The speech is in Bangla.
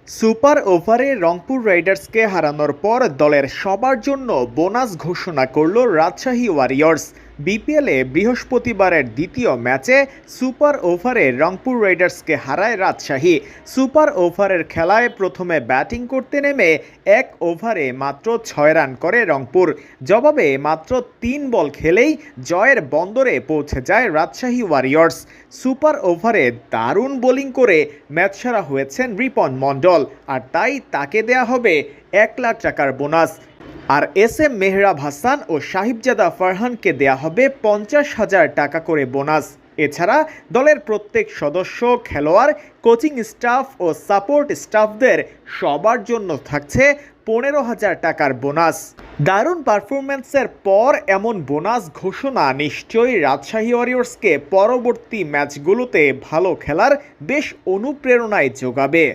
সুপার ওভারে রংপুর রাইডার্সকে হারানোর পর দলের সবার জন্য বোনাস ঘোষণা করল রাজশাহী ওয়ারিয়র্স। বিপিএলে বৃহস্পতিবারের দ্বিতীয় ম্যাচে সুপার ওভারে রংপুর রাইডার্সকে হারায় রাজশাহী। সুপার ওভারের খেলায় প্রথমে ব্যাটিং করতে নেমে এক ওভারে মাত্র 6 রান করে রংপুর। জবাবে মাত্র 3 বল খেলেই জয়ের বন্দরে পৌঁছে যায় রাজশাহী ওয়ারিয়র্স। সুপার ওভারে দারুণ বোলিং করে ম্যাচ সেরা হয়েছেন রিপন মণ্ডল, আর তাই তাকে দেয়া হবে 1 লাখ টাকার বোনাস। আর এস এম মেহরাব হাসান ও সাহিবজাদা ফারহানকে দেয়া হবে 50,000 টাকা করে বোনাস। এছাড়া দলের প্রত্যেক সদস্য, খেলোয়াড়, কোচিং স্টাফ ও সাপোর্ট স্টাফদের সবার জন্য থাকছে 15,000 টাকার বোনাস। দারুণ পারফরম্যান্সের পর এমন বোনাস ঘোষণা নিশ্চয়ই রাজশাহী ওয়ারিয়র্সকে পরবর্তী ম্যাচগুলোতে ভালো খেলার বেশ অনুপ্রেরণায় যোগাবে।